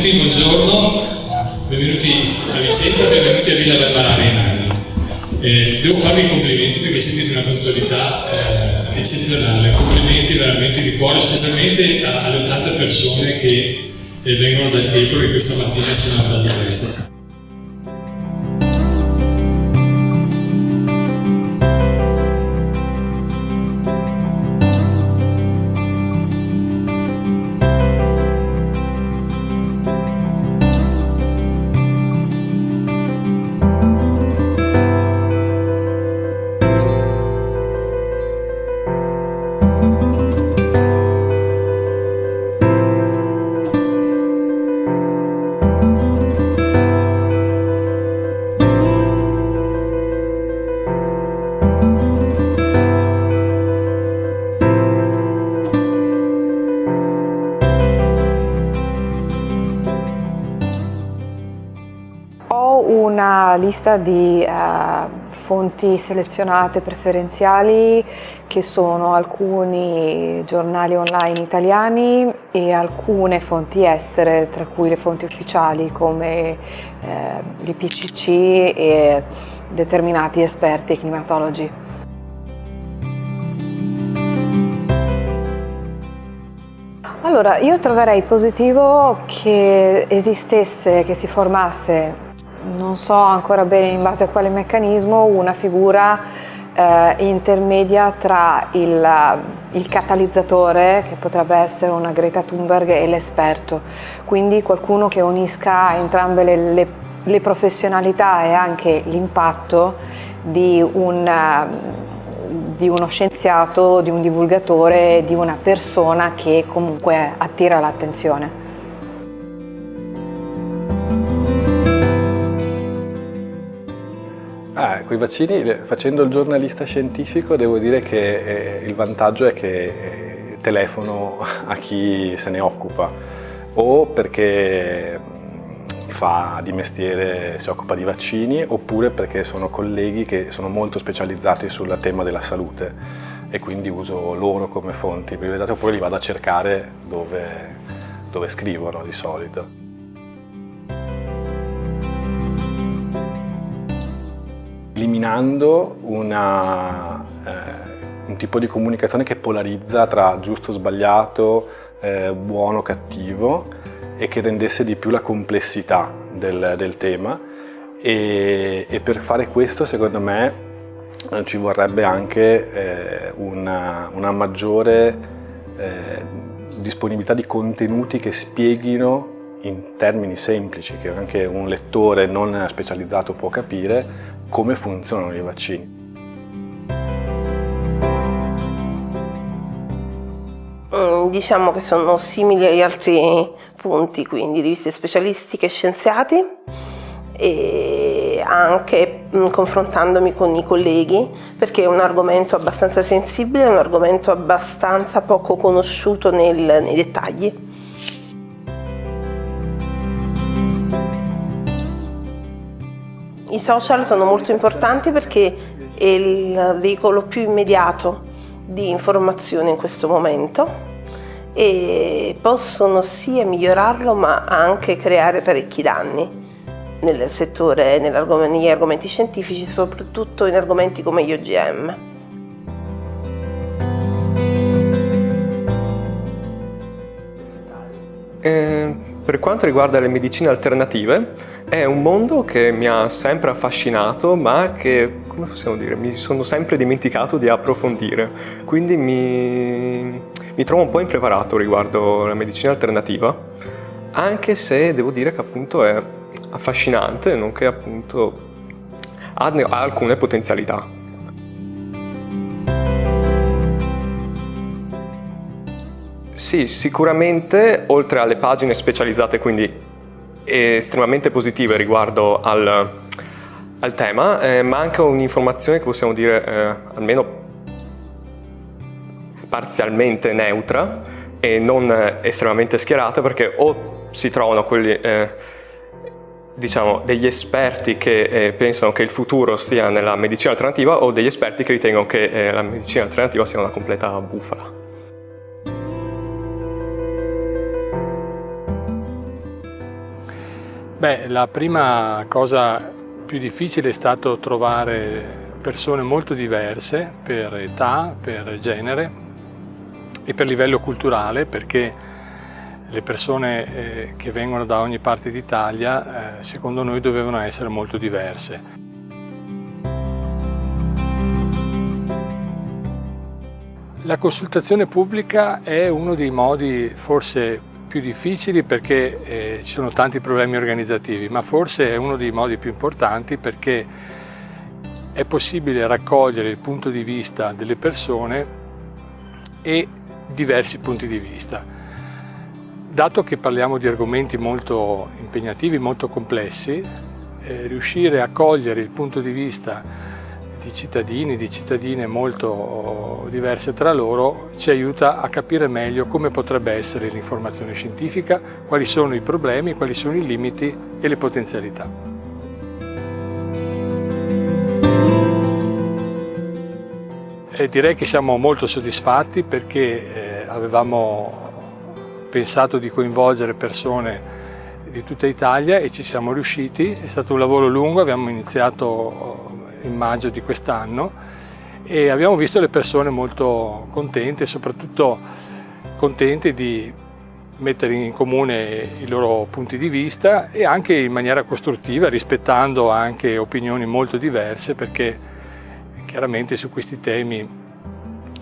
Benvenuti, buongiorno, benvenuti a Vicenza, benvenuti a Villa Verbarare in Adi. Devo farvi i complimenti perché siete di una puntualità eccezionale, complimenti veramente di cuore, specialmente alle 80 persone che vengono dal tempio che questa mattina sono alzati presto. Una lista di fonti selezionate preferenziali che sono alcuni giornali online italiani e alcune fonti estere, tra cui le fonti ufficiali come l'IPCC e determinati esperti e climatologi. Allora, io troverei positivo che esistesse, che si formasse, non so ancora bene in base a quale meccanismo, una figura intermedia tra il catalizzatore, che potrebbe essere una Greta Thunberg, e l'esperto. Quindi qualcuno che unisca entrambe le professionalità e anche l'impatto di uno scienziato, di un divulgatore, di una persona che comunque attira l'attenzione. Con i vaccini, facendo il giornalista scientifico, devo dire che il vantaggio è che telefono a chi se ne occupa, o perché fa di mestiere, si occupa di vaccini, oppure perché sono colleghi che sono molto specializzati sul tema della salute e quindi uso loro come fonti privilegiate, oppure li vado a cercare dove scrivono di solito. Eliminando un tipo di comunicazione che polarizza tra giusto, sbagliato, buono, cattivo, e che rendesse di più la complessità del tema, e per fare questo secondo me ci vorrebbe anche una maggiore disponibilità di contenuti che spieghino in termini semplici, che anche un lettore non specializzato può capire, come funzionano i vaccini. Diciamo che sono simili agli altri punti, quindi riviste specialistiche e scienziati, e anche confrontandomi con i colleghi, perché è un argomento abbastanza sensibile, è un argomento abbastanza poco conosciuto nei dettagli. I social sono molto importanti perché è il veicolo più immediato di informazione in questo momento e possono sia migliorarlo ma anche creare parecchi danni nel settore, negli argomenti scientifici, soprattutto in argomenti come gli OGM. Per quanto riguarda le medicine alternative, è un mondo che mi ha sempre affascinato, ma che, come possiamo dire, mi sono sempre dimenticato di approfondire. Quindi mi trovo un po' impreparato riguardo la medicina alternativa, anche se devo dire che appunto è affascinante, nonché appunto ha alcune potenzialità. Sì, sicuramente, oltre alle pagine specializzate, quindi estremamente positive riguardo al tema, manca un'informazione che possiamo dire almeno parzialmente neutra e non estremamente schierata, perché o si trovano quelli, diciamo, degli esperti che pensano che il futuro sia nella medicina alternativa, o degli esperti che ritengono che la medicina alternativa sia una completa bufala. Beh, la prima cosa più difficile è stato trovare persone molto diverse per età, per genere e per livello culturale, perché le persone che vengono da ogni parte d'Italia, secondo noi, dovevano essere molto diverse. La consultazione pubblica è uno dei modi forse più difficili perché ci sono tanti problemi organizzativi, ma forse è uno dei modi più importanti perché è possibile raccogliere il punto di vista delle persone e diversi punti di vista. Dato che parliamo di argomenti molto impegnativi, molto complessi, riuscire a cogliere il punto di vista di cittadini, di cittadine molto diverse tra loro, ci aiuta a capire meglio come potrebbe essere l'informazione scientifica, quali sono i problemi, quali sono i limiti e le potenzialità. Direi che siamo molto soddisfatti perché avevamo pensato di coinvolgere persone di tutta Italia e ci siamo riusciti. È stato un lavoro lungo, abbiamo iniziato in maggio di quest'anno e abbiamo visto le persone molto contente, soprattutto contente di mettere in comune i loro punti di vista e anche in maniera costruttiva, rispettando anche opinioni molto diverse, perché chiaramente su questi temi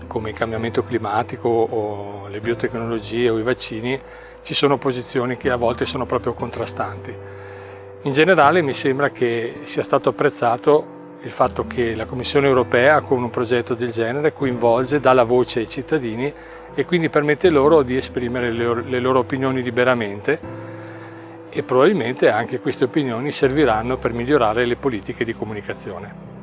come il cambiamento climatico o le biotecnologie o i vaccini ci sono posizioni che a volte sono proprio contrastanti. In generale mi sembra che sia stato apprezzato il fatto che la Commissione europea con un progetto del genere coinvolge, dà la voce ai cittadini e quindi permette loro di esprimere le loro opinioni liberamente e probabilmente anche queste opinioni serviranno per migliorare le politiche di comunicazione.